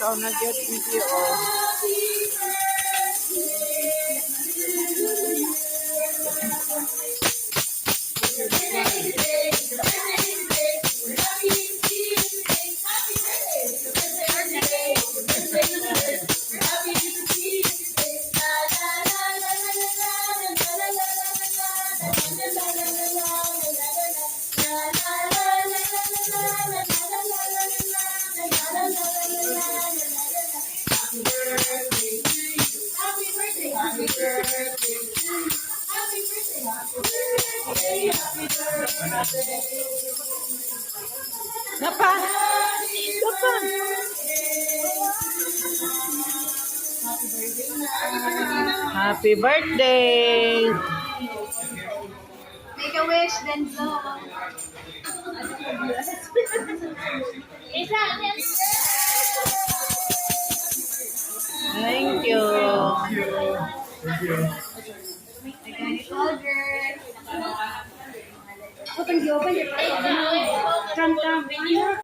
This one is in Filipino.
Ikaw na dyan video. Napa? Napa? Happy birthday! Make a wish, then blow. Thank you. Thank you. Open the open. Trump.